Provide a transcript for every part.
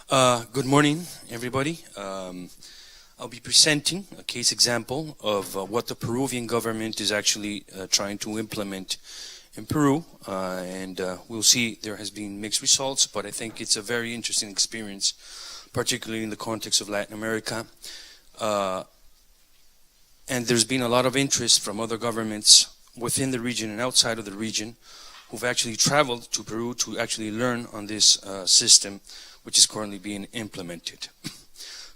Good morning, everybody. I'll be presenting a case example of what the Peruvian government is actually trying to implement in Peru, and we'll see there has been mixed results, but I think it's a very interesting experience, particularly in the context of Latin America. And there's been a lot of interest from other governments within the region and outside of the region who've actually traveled to Peru to actually learn on this system, which is currently being implemented.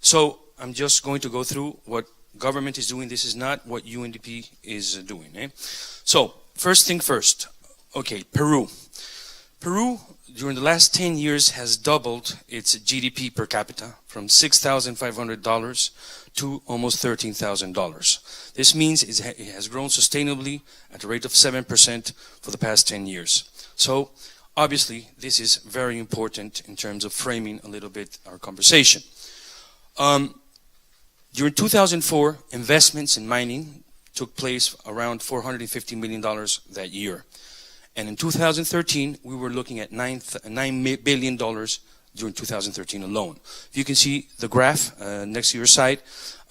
So I'm just going to go through what government is doing. This is not what UNDP is doing. So first thing first, okay, Peru. Peru, during the last 10 years, has doubled its GDP per capita from $6,500 to almost $13,000. This means it has grown sustainably at a rate of 7% for the past 10 years. So obviously, this is very important in terms of framing a little bit our conversation. During 2004, investments in mining took place around $450 million that year. And in 2013, we were looking at $9 billion during 2013 alone. You can see the graph next to your side,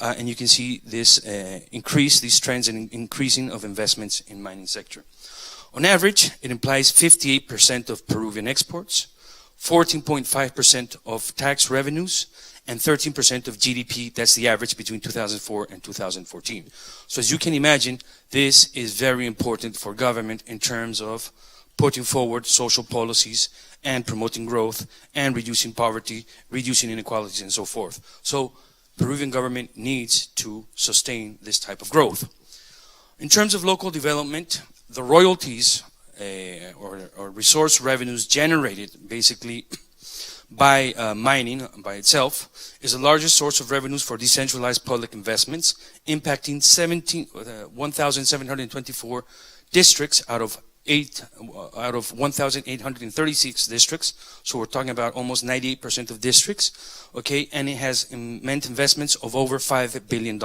and you can see this these trends in increasing of investments in mining sector. On average, it implies 58% of Peruvian exports, 14.5% of tax revenues, and 13% of GDP. That's the average between 2004 and 2014. So as you can imagine, this is very important for government in terms of putting forward social policies and promoting growth and reducing poverty, reducing inequalities, and so forth. So Peruvian government needs to sustain this type of growth. In terms of local development, the royalties or resource revenues generated basically by mining by itself is the largest source of revenues for decentralized public investments, impacting 1,724 districts out of 1,836 districts. So we're talking about almost 98% of districts, okay? And it has meant investments of over $5 billion.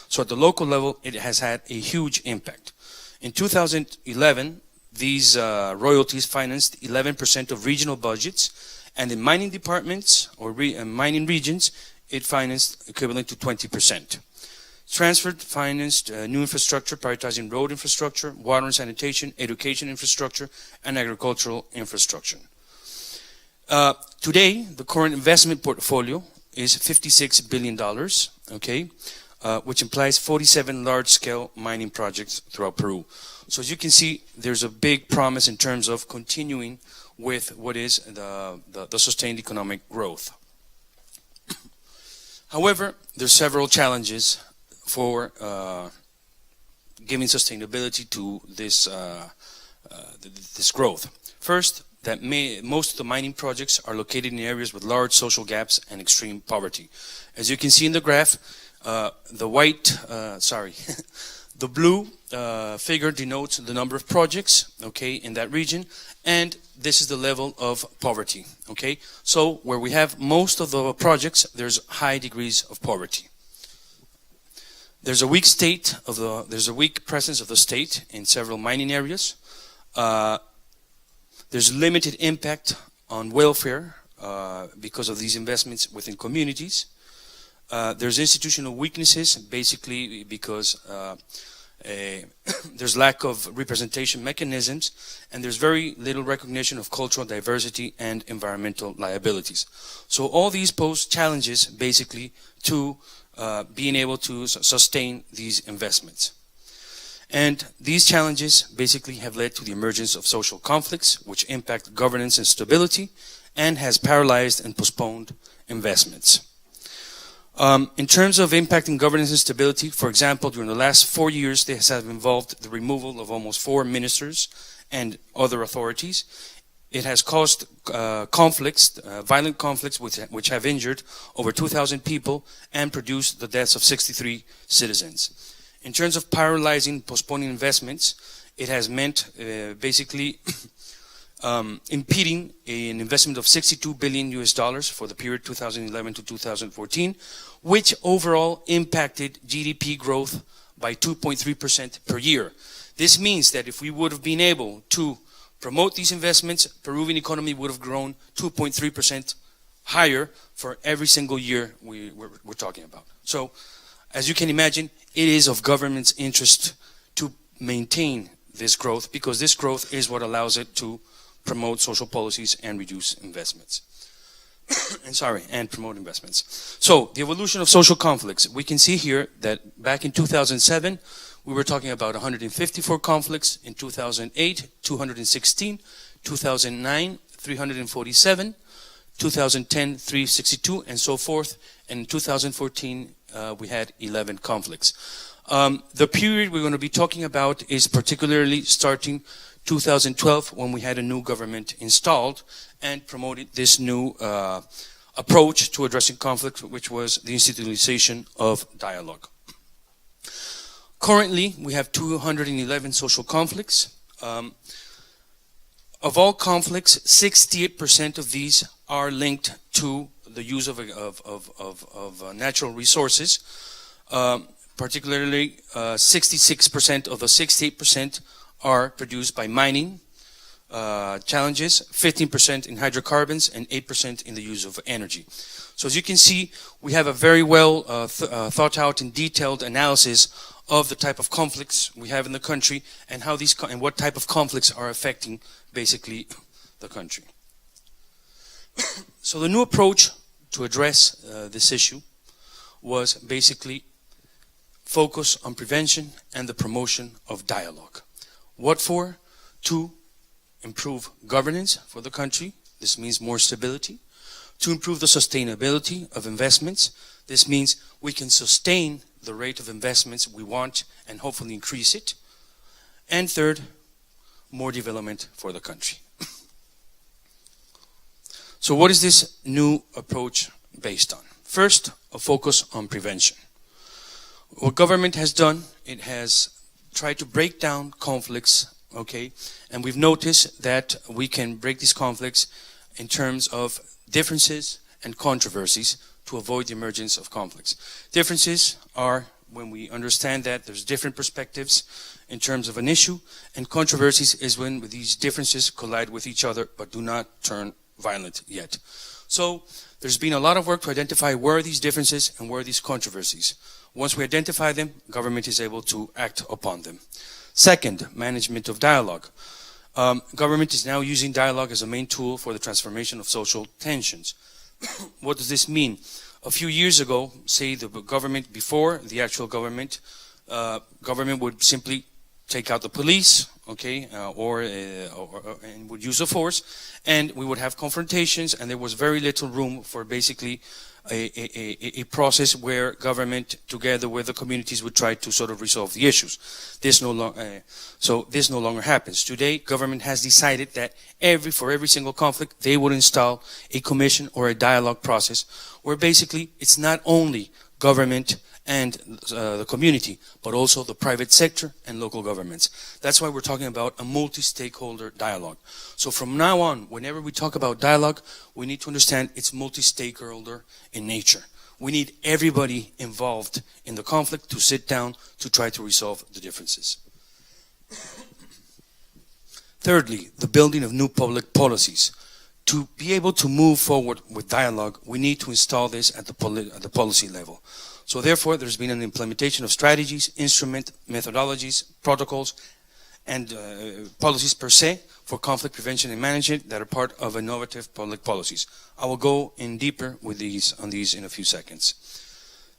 So at the local level, it has had a huge impact. In 2011, these royalties financed 11% of regional budgets, and in mining departments or mining regions, it financed equivalent to 20%. Transferred financed new infrastructure, prioritizing road infrastructure, water and sanitation, education infrastructure, and agricultural infrastructure. Today, the current investment portfolio is $56 billion, okay, which implies 47 large-scale mining projects throughout Peru. So as you can see, there's a big promise in terms of continuing with what is the sustained economic growth. However, there's several challenges for giving sustainability to this this growth. First, that most of the mining projects are located in areas with large social gaps and extreme poverty. As you can see in the graph, the blue figure denotes the number of projects, okay, in that region, and this is the level of poverty, okay? So where we have most of the projects, there's high degrees of poverty. There's a weak presence of the state in several mining areas. There's limited impact on welfare because of these investments within communities. There's institutional weaknesses, basically because there's lack of representation mechanisms, and there's very little recognition of cultural diversity and environmental liabilities. So all these pose challenges, basically, to being able to sustain these investments. And these challenges basically have led to the emergence of social conflicts, which impact governance and stability, and has paralyzed and postponed investments. In terms of impacting governance and stability, for example, during the last 4 years, this has involved the removal of almost 4 ministers and other authorities. It has caused violent conflicts which have injured over 2,000 people and produced the deaths of 63 citizens. In terms of paralyzing, postponing investments, it has meant basically impeding an investment of $62 billion for the period 2011 to 2014, which overall impacted GDP growth by 2.3% per year. This means that if we would have been able to promote these investments, Peruvian economy would have grown 2.3% higher for every single year we're talking about. So, as you can imagine, it is of government's interest to maintain this growth, because this growth is what allows it to promote social policies and reduce investments. and promote investments. So, the evolution of social conflicts. We can see here that back in 2007, we were talking about 154 conflicts. In 2008, 216. 2009, 347. 2010, 362, and so forth. And in 2014, we had 11 conflicts. The period we're going to be talking about is particularly starting 2012, when we had a new government installed and promoted this new approach to addressing conflict, which was the institutionalization of dialogue. Currently, we have 211 social conflicts. Of all conflicts, 68% of these are linked to the use of natural resources. Particularly, 66% of the 68% are produced by mining challenges, 15% in hydrocarbons, and 8% in the use of energy. So as you can see, we have a very well thought out and detailed analysis of the type of conflicts we have in the country, and how these and what type of conflicts are affecting basically the country. So the new approach to address this issue was basically focus on prevention and the promotion of dialogue. What for? To improve governance for the country. This means more stability. To improve the sustainability of investments. This means we can sustain the rate of investments we want and hopefully increase it. And third, more development for the country. So what is this new approach based on? First, a focus on prevention. What government has done, it has tried to break down conflicts, okay? And we've noticed that we can break these conflicts in terms of differences and controversies to avoid the emergence of conflicts. Differences are when we understand that there's different perspectives in terms of an issue, and controversies is when these differences collide with each other but do not turn violent yet. So there's been a lot of work to identify where are these differences and where are these controversies. Once we identify them, government is able to act upon them. Second, management of dialogue. Government is now using dialogue as a main tool for the transformation of social tensions. What does this mean? A few years ago, say the government before the actual government, government would simply take out the police, okay, and would use the force, and we would have confrontations, and there was very little room for basically a process where government, together with the communities, would try to sort of resolve the issues. This no longer happens. Today, government has decided that for every single conflict, they would install a commission or a dialogue process, where basically it's not only government and the community, but also the private sector and local governments. That's why we're talking about a multi-stakeholder dialogue. So from now on, whenever we talk about dialogue, we need to understand it's multi-stakeholder in nature. We need everybody involved in the conflict to sit down to try to resolve the differences. Thirdly, the building of new public policies. To be able to move forward with dialogue, we need to install this at the policy level. So therefore, there's been an implementation of strategies, instrument, methodologies, protocols, and policies per se for conflict prevention and management that are part of innovative public policies. I will go in deeper with on these in a few seconds.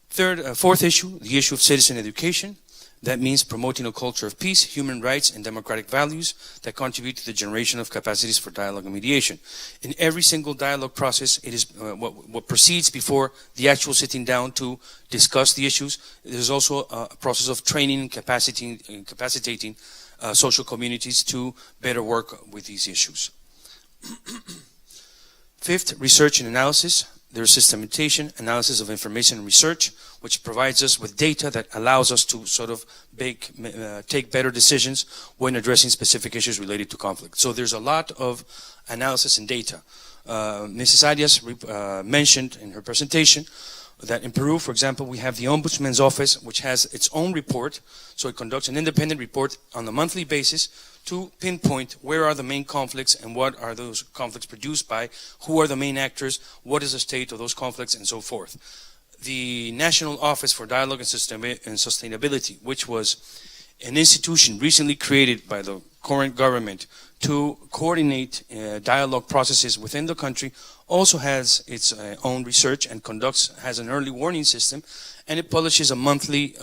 Fourth issue, the issue of citizen education. That means promoting a culture of peace, human rights, and democratic values that contribute to the generation of capacities for dialogue and mediation. In every single dialogue process, it is what proceeds before the actual sitting down to discuss the issues. There's also a process of training and capacitating social communities to better work with these issues. Fifth, research and analysis. There's systematization, analysis of information and research, which provides us with data that allows us to sort of take better decisions when addressing specific issues related to conflict. So there's a lot of analysis and data. Mrs. Arias mentioned in her presentation that in Peru, for example, we have the Ombudsman's Office, which has its own report. So it conducts an independent report on a monthly basis to pinpoint where are the main conflicts and what are those conflicts produced by, who are the main actors, what is the state of those conflicts, and so forth. The National Office for Dialogue and Sustainability, which was an institution recently created by the current government to coordinate dialogue processes within the country, also has its own research and has an early warning system, and it publishes a monthly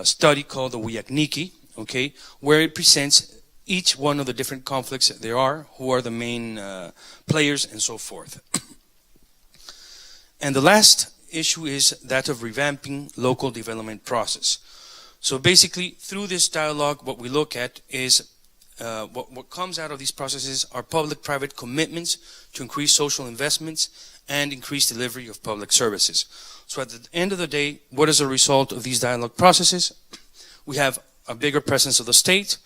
study called the Uyakniki, okay, where it presents each one of the different conflicts that there are, who are the main players, and so forth. And the last issue is that of revamping local development process. So basically, through this dialogue, what we look at is what comes out of these processes are public-private commitments to increase social investments and increase delivery of public services. So at the end of the day, what is the result of these dialogue processes? We have a bigger presence of the state,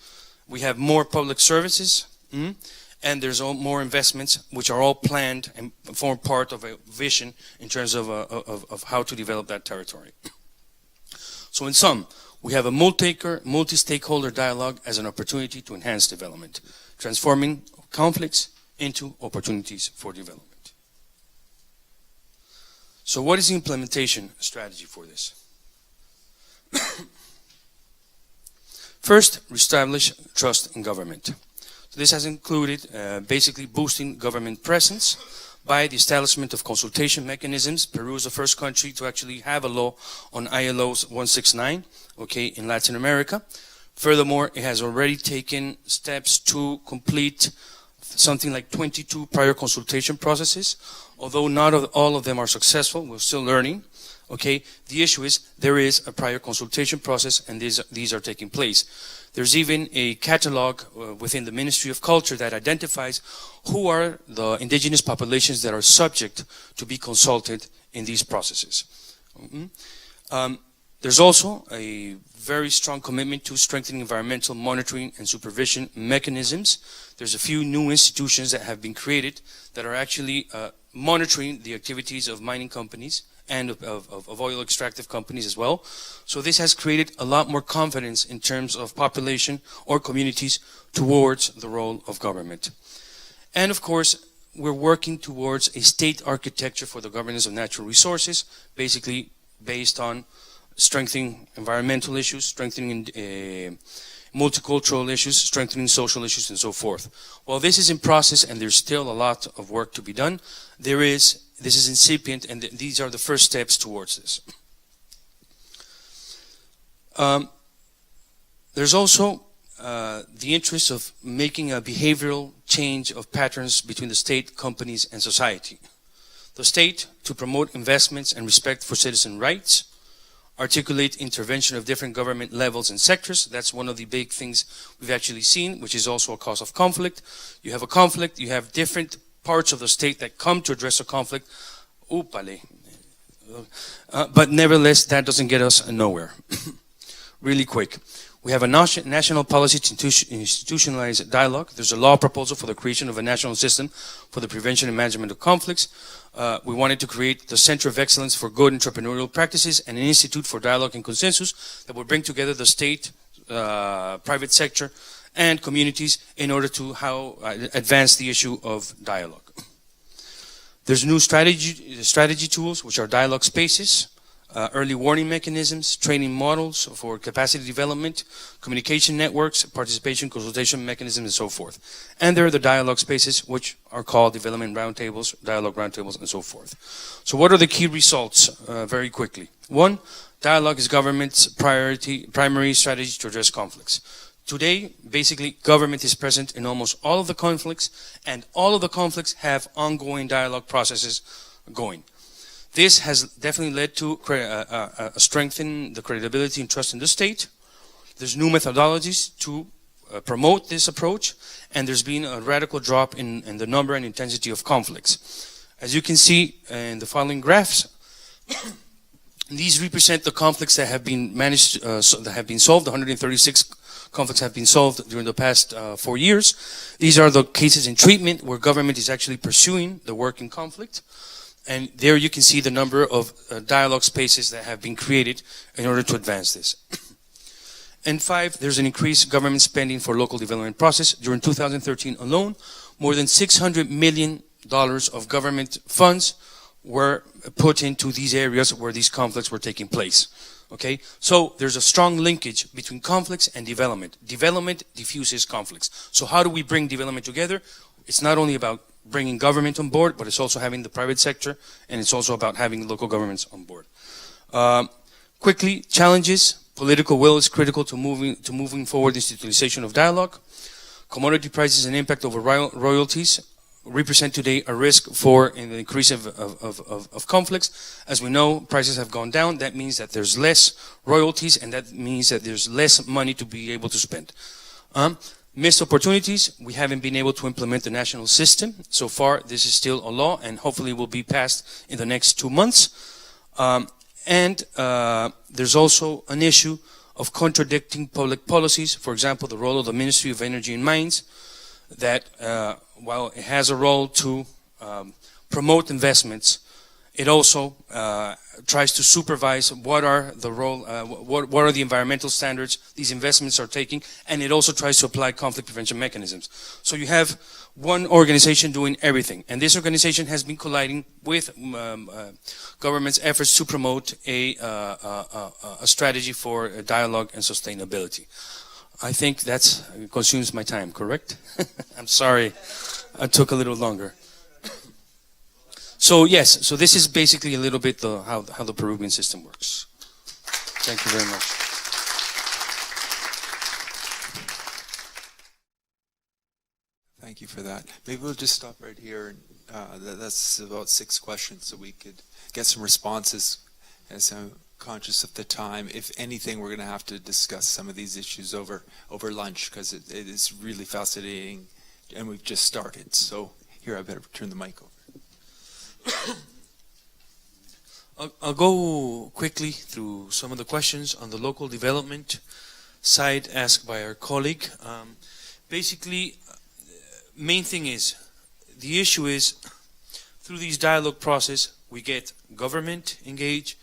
we have more public services, and there's more investments, which are all planned and form part of a vision in terms of how to develop that territory. So in sum, we have a multi-stakeholder dialogue as an opportunity to enhance development, transforming conflicts into opportunities for development. So what is the implementation strategy for this? First, reestablish trust in government. So this has included basically boosting government presence by the establishment of consultation mechanisms. Peru is the first country to actually have a law on ILO's 169, okay, in Latin America. Furthermore, it has already taken steps to complete something like 22 prior consultation processes. Although not all of them are successful, we're still learning. Okay, the issue is there is a prior consultation process, and these are taking place. There's even a catalog within the Ministry of Culture that identifies who are the indigenous populations that are subject to be consulted in these processes. There's also a very strong commitment to strengthening environmental monitoring and supervision mechanisms. There's a few new institutions that have been created that are actually monitoring the activities of mining companies and of oil extractive companies as well. So this has created a lot more confidence in terms of population or communities towards the role of government. And of course, we're working towards a state architecture for the governance of natural resources, basically based on strengthening environmental issues, strengthening multicultural issues, strengthening social issues, and so forth. While this is in process and there's still a lot of work to be done, this is incipient, and these are the first steps towards this. There's also the interest of making a behavioral change of patterns between the state, companies, and society. The state, to promote investments and respect for citizen rights, articulate intervention of different government levels and sectors. That's one of the big things we've actually seen, which is also a cause of conflict. You have a conflict, you have different parts of the state that come to address a conflict. But nevertheless, that doesn't get us nowhere. Really quick. We have a national policy to institutionalize dialogue. There's a law proposal for the creation of a national system for the prevention and management of conflicts. We wanted to create the Center of Excellence for Good Entrepreneurial Practices and an Institute for Dialogue and Consensus that would bring together the state, private sector, and communities in order to advance the issue of dialogue. There's new strategy tools, which are dialogue spaces, early warning mechanisms, training models for capacity development, communication networks, participation, consultation mechanisms, and so forth. And there are the dialogue spaces, which are called development roundtables, dialogue roundtables, and so forth. So what are the key results, very quickly? One, dialogue is government's primary strategy to address conflicts. Today, basically, government is present in almost all of the conflicts, and all of the conflicts have ongoing dialogue processes going. This has definitely led to strengthen the credibility and trust in the state. There's new methodologies to promote this approach, and there's been a radical drop in the number and intensity of conflicts. As you can see in the following graphs, these represent the conflicts that have been managed, that have been solved. 136 conflicts have been solved during the past 4 years. These are the cases in treatment where government is actually pursuing the work in conflict. And there you can see the number of dialogue spaces that have been created in order to advance this. And 5, there's an increased government spending for local development process. During 2013 alone, more than $600 million of government funds were put into these areas where these conflicts were taking place. Okay, so there's a strong linkage between conflicts and development. Development diffuses conflicts. So how do we bring development together? It's not only about bringing government on board, but it's also having the private sector, and it's also about having local governments on board. Quickly, challenges. Political will is critical to moving forward the institutionalization of dialogue. Commodity prices and impact over royalties represent today a risk for an increase of conflicts. As we know, prices have gone down. That means that there's less royalties, and that means that there's less money to be able to spend. Missed opportunities. We haven't been able to implement the national system. So far, this is still a law, and hopefully will be passed in the next 2 months. There's also an issue of contradicting public policies. For example, the role of the Ministry of Energy and Mines, that while it has a role to promote investments, it also tries to supervise what are the what are the environmental standards these investments are taking, and it also tries to apply conflict prevention mechanisms. So you have one organization doing everything, and this organization has been colliding with government's efforts to promote a strategy for dialogue and sustainability. I think that consumes my time, correct? I'm sorry, I took a little longer. So yes, so this is basically a little bit how the Peruvian system works. Thank you very much. Thank you for that. Maybe we'll just stop right here. That's about 6 questions, so we could get some responses. As I'm conscious of the time, if anything, we're going to have to discuss some of these issues over lunch, because it is really fascinating, and we've just started. So here, I better turn the mic over. I'll go quickly through some of the questions on the local development side asked by our colleague. Basically, main thing is, the issue is, through these dialogue process, we get government engaged,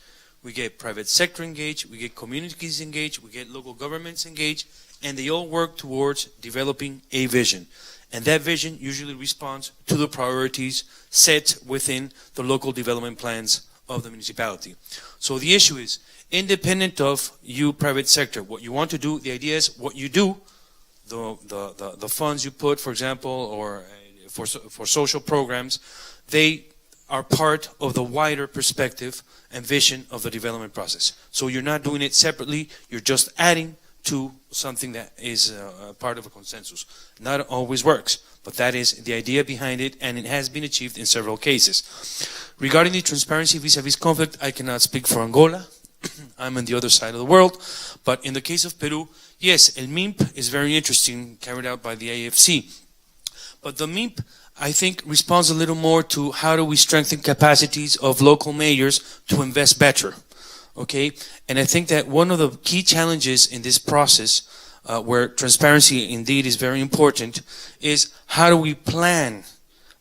we get private sector engaged, we get communities engaged, we get local governments engaged, and they all work towards developing a vision. And that vision usually responds to the priorities set within the local development plans of the municipality. So the issue is, independent of you private sector, what you want to do, the idea is what you do, the funds you put, for example, or for social programs, they are part of the wider perspective and vision of the development process. So you're not doing it separately, you're just adding to something that is part of a consensus. Not always works, but that is the idea behind it, and it has been achieved in several cases. Regarding the transparency vis-a-vis conflict, I cannot speak for Angola. I'm on the other side of the world. But in the case of Peru, yes, El MIMP is very interesting, carried out by the AFC. But the MIMP, I think, responds a little more to how do we strengthen capacities of local mayors to invest better. Okay, and I think that one of the key challenges in this process, where transparency indeed is very important, is how do we plan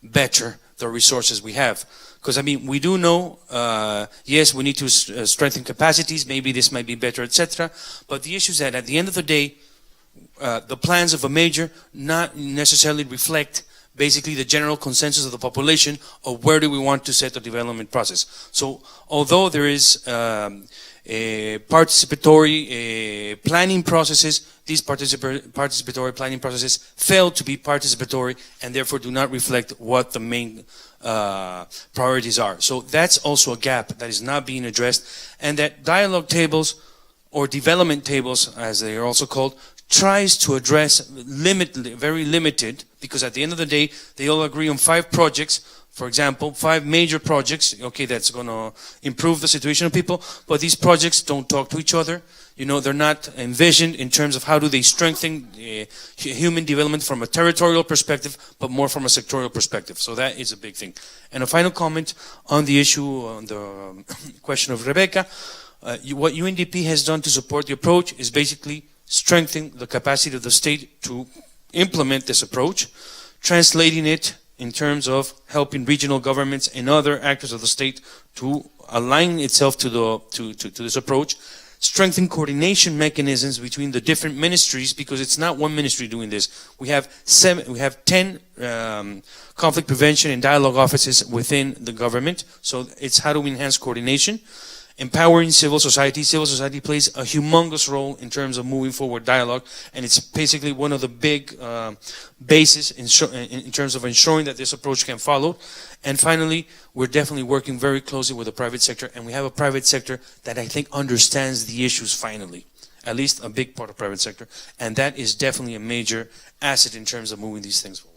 better the resources we have? Because I mean, we do know, yes, we need to strengthen capacities, maybe this might be better, etc. But the issue is that at the end of the day, the plans of a major not necessarily reflect basically the general consensus of the population of where do we want to set the development process. So although there is participatory planning processes, these participatory planning processes fail to be participatory and therefore do not reflect what the main priorities are. So that's also a gap that is not being addressed, and that dialogue tables, or development tables as they are also called, tries to address very limited, because at the end of the day, they all agree on 5 projects, for example, 5 major projects, okay, that's going to improve the situation of people, but these projects don't talk to each other. You know, they're not envisioned in terms of how do they strengthen human development from a territorial perspective, but more from a sectorial perspective. So that is a big thing. And a final comment on the issue, on the question of Rebecca. What UNDP has done to support the approach is basically strengthening the capacity of the state to implement this approach, translating it in terms of helping regional governments and other actors of the state to align itself to this approach, strengthen coordination mechanisms between the different ministries, because it's not one ministry doing this. We have 10 conflict prevention and dialogue offices within the government. So it's how do we enhance coordination? Empowering civil society. Civil society plays a humongous role in terms of moving forward dialogue, and it's basically one of the big bases in terms of ensuring that this approach can follow. And finally, we're definitely working very closely with the private sector, and we have a private sector that I think understands the issues finally, at least a big part of private sector, and that is definitely a major asset in terms of moving these things forward.